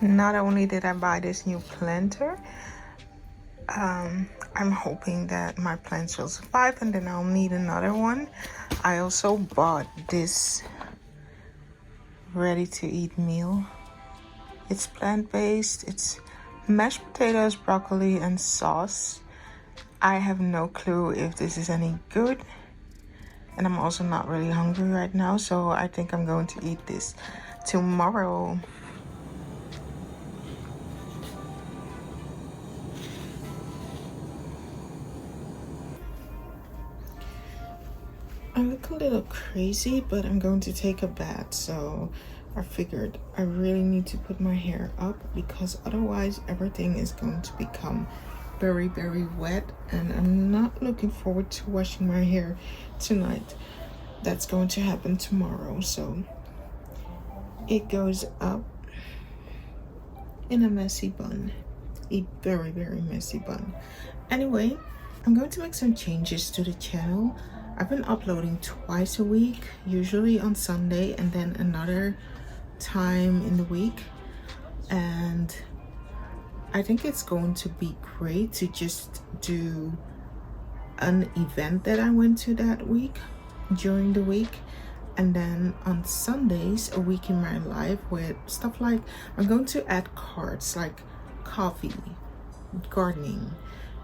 Not only did I buy this new planter, I'm hoping that my plants will survive and then I'll need another one. I also bought this ready-to-eat meal. It's plant-based. It's mashed potatoes, broccoli, and sauce. I have no clue if this is any good. And I'm also not really hungry right now, so I think I'm going to eat this tomorrow. I look a little crazy, but I'm going to take a bath, so I figured I really need to put my hair up because otherwise everything is going to become very, very wet, and I'm not looking forward to washing my hair tonight. That's going to happen tomorrow, so it goes up in a messy bun, a very, very messy bun. Anyway, I'm going to make some changes to the channel. I've been uploading twice a week, usually on Sunday and then another time in the week, and I think it's going to be great to just do an event that I went to that week during the week, and then on Sundays a week in my life with stuff like I'm going to add cards like coffee, gardening,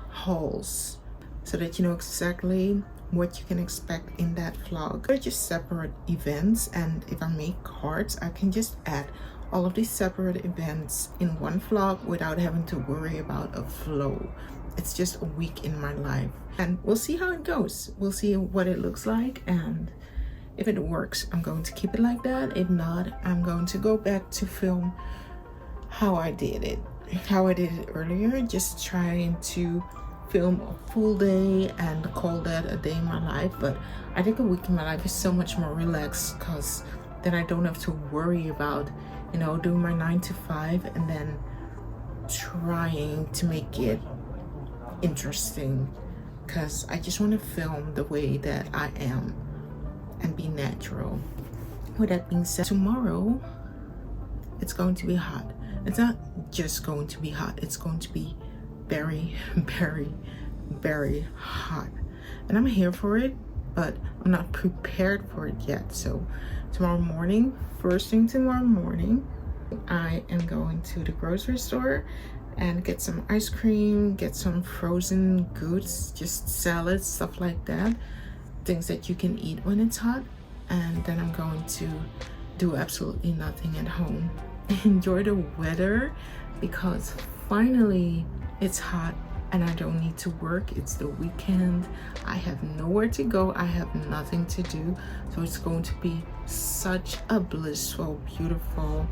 hauls, so that you know exactly what you can expect in that vlog. They're just separate events, and if I make cards I can just add all of these separate events in one vlog without having to worry about a flow. It's just a week in my life, and we'll see how it goes. We'll see what it looks like, and if it works I'm going to keep it like that. If not, I'm going to go back to film how I did it earlier, just trying to film a full day and call that a day in my life. But I think a week in my life is so much more relaxed because then I don't have to worry about, you know, doing my 9 to 5 and then trying to make it interesting, because I just want to film the way that I am and be natural. With that being said, tomorrow it's going to be hot. It's not just going to be hot, it's going to be very, very, very hot, and I'm here for it, but I'm not prepared for it yet. So tomorrow morning, first thing tomorrow morning, I am going to the grocery store and get some ice cream, get some frozen goods, just salads, stuff like that, things that you can eat when it's hot. And then I'm going to do absolutely nothing at home, enjoy the weather, because finally it's hot and I don't need to work. It's the weekend, I have nowhere to go, I have nothing to do, so it's going to be such a blissful, beautiful,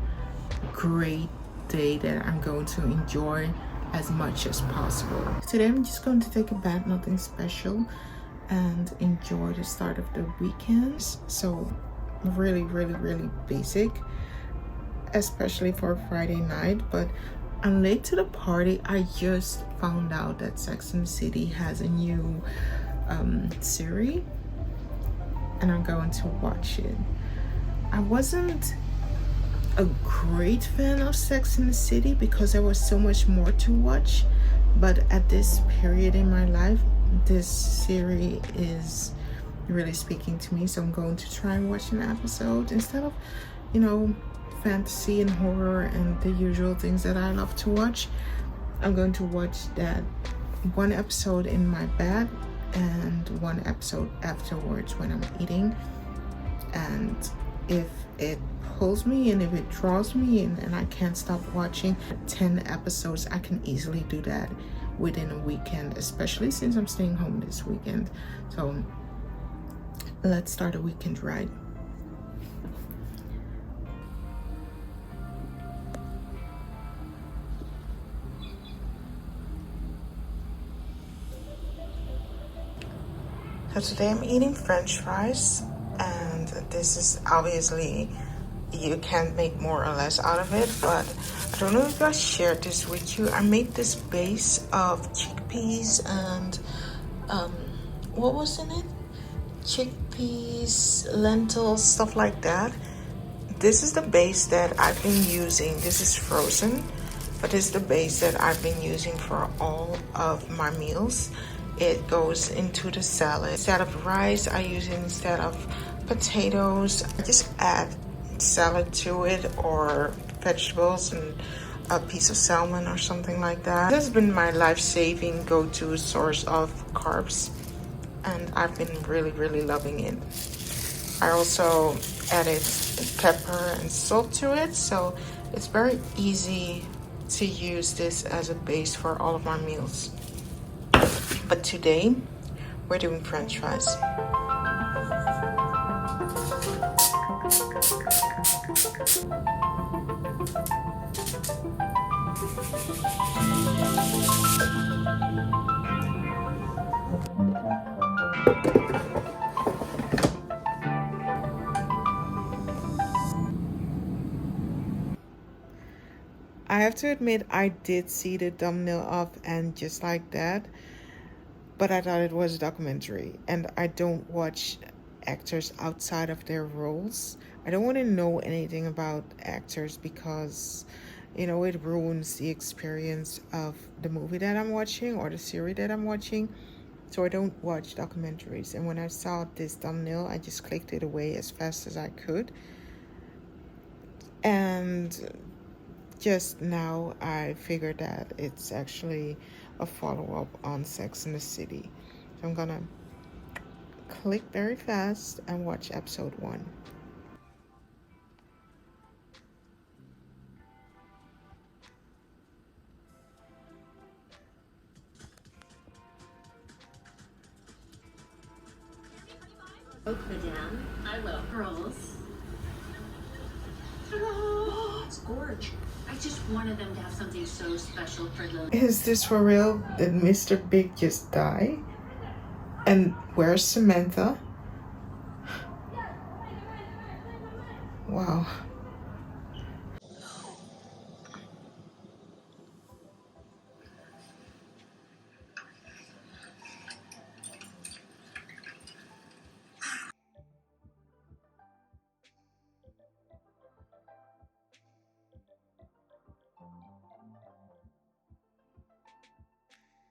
great day that I'm going to enjoy as much as possible. Today I'm just going to take a bath, nothing special, and enjoy the start of the weekends. So really, really, really basic, especially for a Friday night. But I'm late to the party. I just found out that Sex and the City has a new series, and I'm going to watch it. I wasn't a great fan of Sex and the City because there was so much more to watch, but at this period in my life, this series is really speaking to me, so I'm going to try and watch an episode instead of, you know, fantasy and horror and the usual things that I love to watch. I'm going to watch that one episode in my bed and one episode afterwards when I'm eating, and if it pulls me and if it draws me and I can't stop watching 10 episodes, I can easily do that within a weekend, especially since I'm staying home this weekend. So let's start a weekend ride. So today I'm eating French fries, and this is obviously, you can't make more or less out of it, but I don't know if I shared this with you. I made this base of chickpeas and what was in it? Chickpeas, lentils, stuff like that. This is the base that I've been using. This is frozen, but this is the base that I've been using for all of my meals. It goes into the salad. Instead of rice, I use it instead of potatoes. I just add salad to it, or vegetables and a piece of salmon or something like that. This has been my life-saving go-to source of carbs, and I've been really loving it. I also added pepper and salt to it, so it's very easy to use this as a base for all of my meals. But today we're doing French fries. I have to admit, I did see the thumbnail of And Just Like That, but I thought it was a documentary, and I don't watch actors outside of their roles. I don't want to know anything about actors because, you know, it ruins the experience of the movie that I'm watching or the series that I'm watching. So I don't watch documentaries. And when I saw this thumbnail, I just clicked it away as fast as I could. And just now I figured that it's actually a follow-up on Sex and the City. So I'm gonna click very fast and watch episode 1. Oh, madame, I will. Girls. It's gorge. I just wanted them to have something so special for Lily. Is this for real? Did Mr. Big just die? And where's Samantha? Wow.